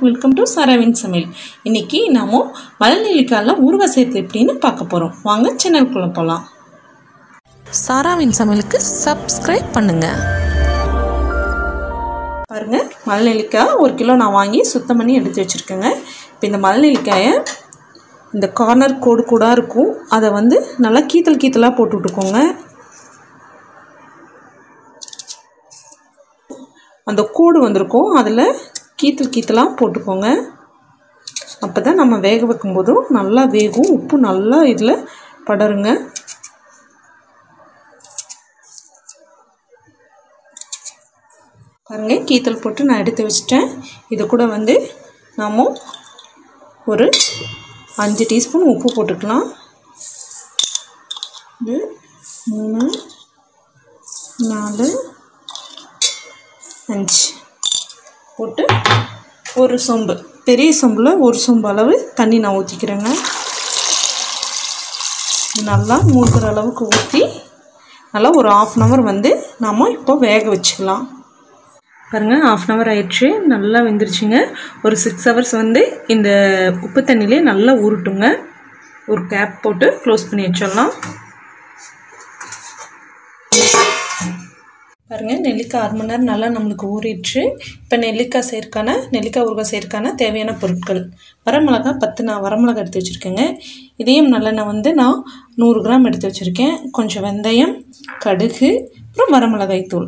Welcome to Sarawin Samayal. இன்னைக்கு நாம மலநெல்லிக்காயில ஊறுகாய் செய்யறது எப்படின்னு பார்க்க போறோம். வாங்க சேனலுக்குள்ள போலாம். Sarawin சமையலுக்கு சப்ஸ்கிரைப் பண்ணுங்க. பாருங்க, மலநெல்லிக்காய் 1 கிலோ நான் வாங்கி சுத்தம் பண்ணி எடுத்து வச்சிருக்கேங்க. இப்போ இந்த மலநெல்லிக்காயை இந்த கார்னர் கோடா இருக்கும். அதை வந்து நல்லா கீத்தலா போட்டு விட்டுக்கோங்க. அந்த கோடு வந்திருக்கும், அதில் கீத்தலா போட்டுக்கோங்க. அப்போ தான் நம்ம வேக வைக்கும்போதும் நல்லா வேகும், உப்பு நல்லா இதில் படருங்க. பாருங்க, கீத்தல் போட்டு நான் எடுத்து வச்சிட்டேன். இது கூட வந்து நாம் ஒரு 5 டீஸ்பூன் உப்பு போட்டுக்கலாம். 3 4 5 போட்டு ஒரு சொம்பு, பெரிய சொம்பில் ஒரு சொம்பு அளவு தண்ணி நான் ஊற்றிக்கிறேங்க. நல்லா மூழ்கிற அளவுக்கு ஊற்றி நல்லா ஒரு 1/2 hour வந்து நாம் இப்போ வேக வச்சுக்கலாம். பாருங்கள், 1/2 hour ஆயிடுச்சு, நல்லா வெந்துருச்சுங்க. ஒரு 6 hours வந்து இந்த உப்பு தண்ணியிலே நல்லா ஊறட்டுங்க. ஒரு கேப் போட்டு க்ளோஸ் பண்ணி வச்சிடலாம். பாருங்கள், நெல்லிக்காய் 1/2 மணி நேரம் நல்லா நம்மளுக்கு ஊறிடுச்சு. இப்போ நெல்லிக்காய் ஊறுகாய் செய்யறதுக்கான தேவையான பொருட்கள்: வரமிளகாய் 10 நான் வரமிளகாய் எடுத்து வச்சுருக்கேங்க. இதையும் நல்லெண்ணெய் வந்து நான் 100 கிராம் எடுத்து வச்சுருக்கேன். கொஞ்சம் வெந்தயம், கடுகு, அப்புறம் வரமிளகாய் தூள்.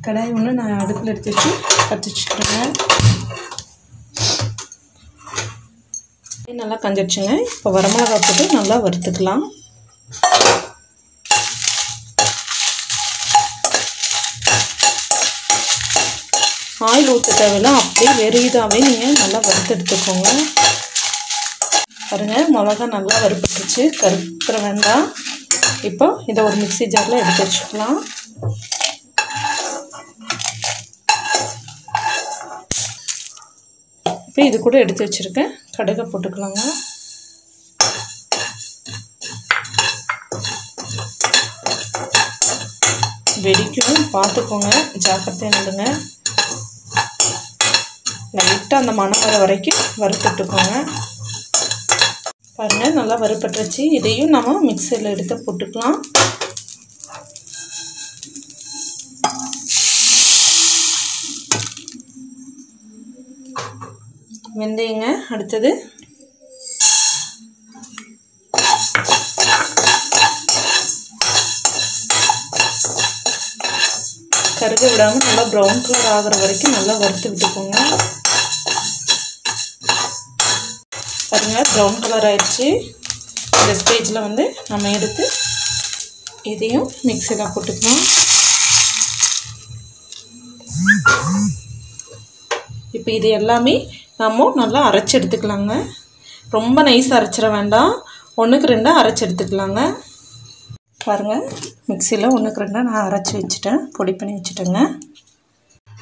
கடாய் ஒன்று நான் அடுப்பில் எடுத்து வச்சு பற்ற வச்சுக்கிறேங்க. நல்லா கஞ்சிடுச்சுங்க. இப்போ வரமிளகாய் போட்டு நல்லா வறுத்துக்கலாம். ஆயில் ஊற்ற தேவையில்லை, அப்படியே வெறியதாகவே நீங்கள் நல்லா வறுத்து எடுத்துக்கோங்க. பாருங்கள், மிளகா நல்லா வறுப்பட்டுருச்சு, கருப்புற வேண்டாம். இப்போ இதை ஒரு மிக்ஸி ஜாரில் எடுத்து வச்சுக்கலாம். இப்போ இது கூட எடுத்து வச்சுருக்கேன் கடுகை போட்டுக்கலாங்க. வெடிக்கும், பார்த்துக்கோங்க, ஜாக்கிரதையாக நடுங்க. லைட்டாக அந்த மணம் வர வரைக்கும் வறுத்துட்டுக்கோங்க. பாருங்கள், நல்லா வறுப்பட்டுருச்சு. இதையும் நம்ம மிக்சியில் எடுத்து போட்டுக்கலாம். வெந்தயங்க அடுத்தது. கருக விடாமல் நல்லா ப்ரௌன் கலர் ஆகிற வரைக்கும் நல்லா வறுத்து விட்டுக்கோங்க. பாருங்கள், ப்ரௌன் கலர் ஆயிடுச்சு. இந்த ஸ்டேஜில் வந்து நம்ம எடுத்து இதையும் மிக்சியில் போட்டுக்கலாம். இப்போ இது எல்லாமே நம்ம நல்லா அரைச்சி எடுத்துக்கலாங்க. ரொம்ப நைஸாக அரைச்சிட வேண்டாம், 1க்கு 2 அரைச்சி எடுத்துக்கலாங்க. பாருங்கள், மிக்சியில் 1க்கு 2 நான் அரைச்சி வச்சுட்டேன், பொடி பண்ணி வச்சுட்டேங்க.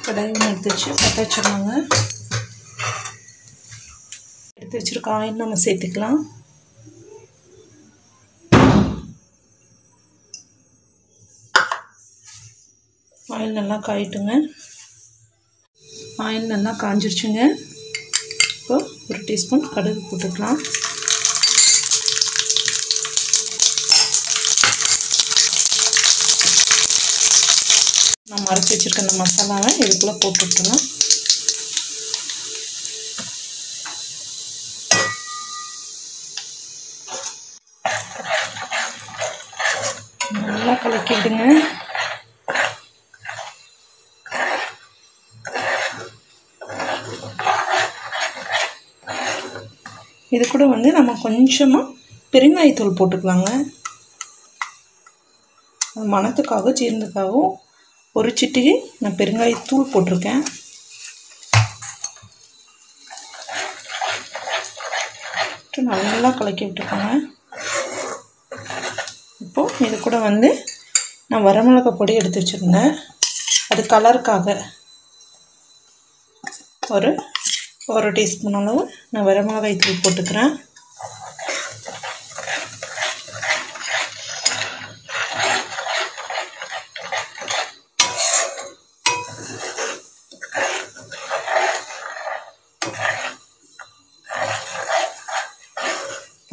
கடாயை எடுத்து வச்சு பற்ற வச்சிடலாங்க. எடுத்து வச்சுருக்க ஆயில் நம்ம சேர்த்துக்கலாம். ஆயில் நல்லா காயிட்டுங்க. ஆயில் நல்லா காஞ்சிருச்சுங்க. இப்போ 1 டீஸ்பூன் கடுகு போட்டுக்கலாம். நம்ம அரைச்சி வச்சுருக்க அந்த மசாலாவை இதுக்குள்ளே போட்டுக்கலாம். நல்லா கலக்கிடுங்க. இது கூட வந்து நம்ம கொஞ்சமாக பெருங்காயத்தூள் போட்டுக்கலாங்க. மணத்துக்காகவும் ஜீரணத்துக்காகவும் ஒரு சிட்டிகை நான் பெருங்காயத்தூள் போட்டிருக்கேன். நல்லா கலக்கி விட்டுக்கோங்க. இப்போது இது கூட வந்து நான் வரமிளகாய் பொடி எடுத்து வச்சுருந்தேன், அது கலருக்காக ஒரு டீஸ்பூன் அளவு நான் வரமிளகாய் தூள் போட்டுக்கிறேன்.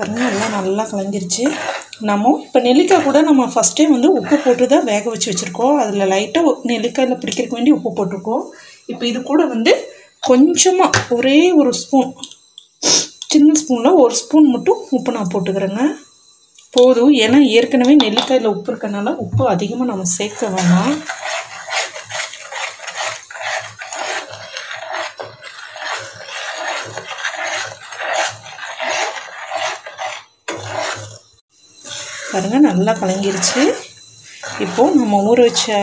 பாருங்கள் எல்லாம் நல்லா கலந்துருச்சு. நம்ம இப்போ நெல்லிக்காய் கூட நம்ம ஃபஸ்ட்டே வந்து உப்பு போட்டு தான் வேக வச்சு வச்சுருக்கோம். அதில் லைட்டாக நெல்லிக்காயில் பிடிக்கிறதுக்கு வேண்டி உப்பு போட்டிருக்கோம். இப்போ இது கூட வந்து கொஞ்சமாக ஒரே ஒரு ஸ்பூன், சின்ன ஸ்பூனில் ஒரு ஸ்பூன் மட்டும் உப்பு நான் போட்டுக்கிறேங்க. போதும். ஏன்னா ஏற்கனவே நெல்லிக்காயில் உப்பு இருக்கனால உப்பு அதிகமாக நம்ம சேர்க்க வேணாம். பாருங்கள் நல்லா கலங்கிருச்சு. இப்போது நம்ம ஊற வச்ச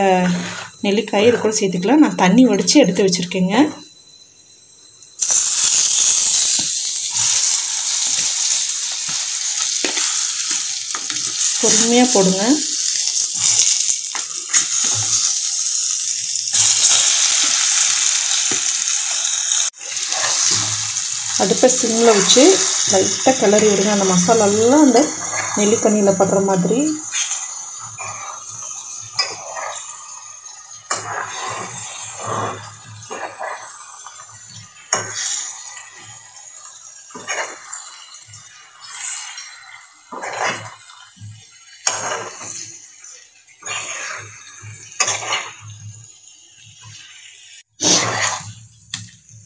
நெல்லிக்காயை இது கூட சேர்த்துக்கலாம். நான் தண்ணி வடித்து எடுத்து வச்சுருக்கேங்க. பொறுமையாக போடுங்க. அடுப்பை சிம்மில் வச்சு லைட்டாக கிளறி விடுங்க. அந்த மசாலாலாம் அந்த நெல்லிக்கனியில் படுற மாதிரி.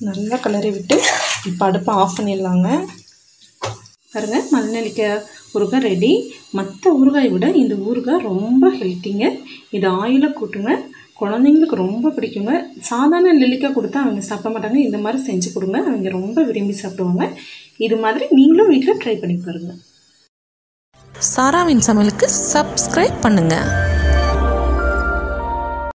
நல்லா கிளறி விட்டு இப்போ அடுப்பை ஆஃப் பண்ணிடலாங்க. பாருங்கள் மல்நெல்லிக்காய் ஊறுகாய் ரெடி. மற்ற ஊறுகாயை விட இந்த ஊறுகாய் ரொம்ப ஹெல்த்திங்க. இது ஆயிலை கூட்டுங்க. குழந்தைங்களுக்கு ரொம்ப பிடிக்குங்க. சாதாரண நெல்லிக்காய் கொடுத்தா அவங்க சாப்பிட மாட்டாங்க. இந்த மாதிரி செஞ்சு கொடுங்க, அவங்க ரொம்ப விரும்பி சாப்பிடுவாங்க. இது மாதிரி நீங்களும் வீட்டில் ட்ரை பண்ணி பாருங்கள். சாராவின் சமையலுக்கு சப்ஸ்கிரைப் பண்ணுங்கள்.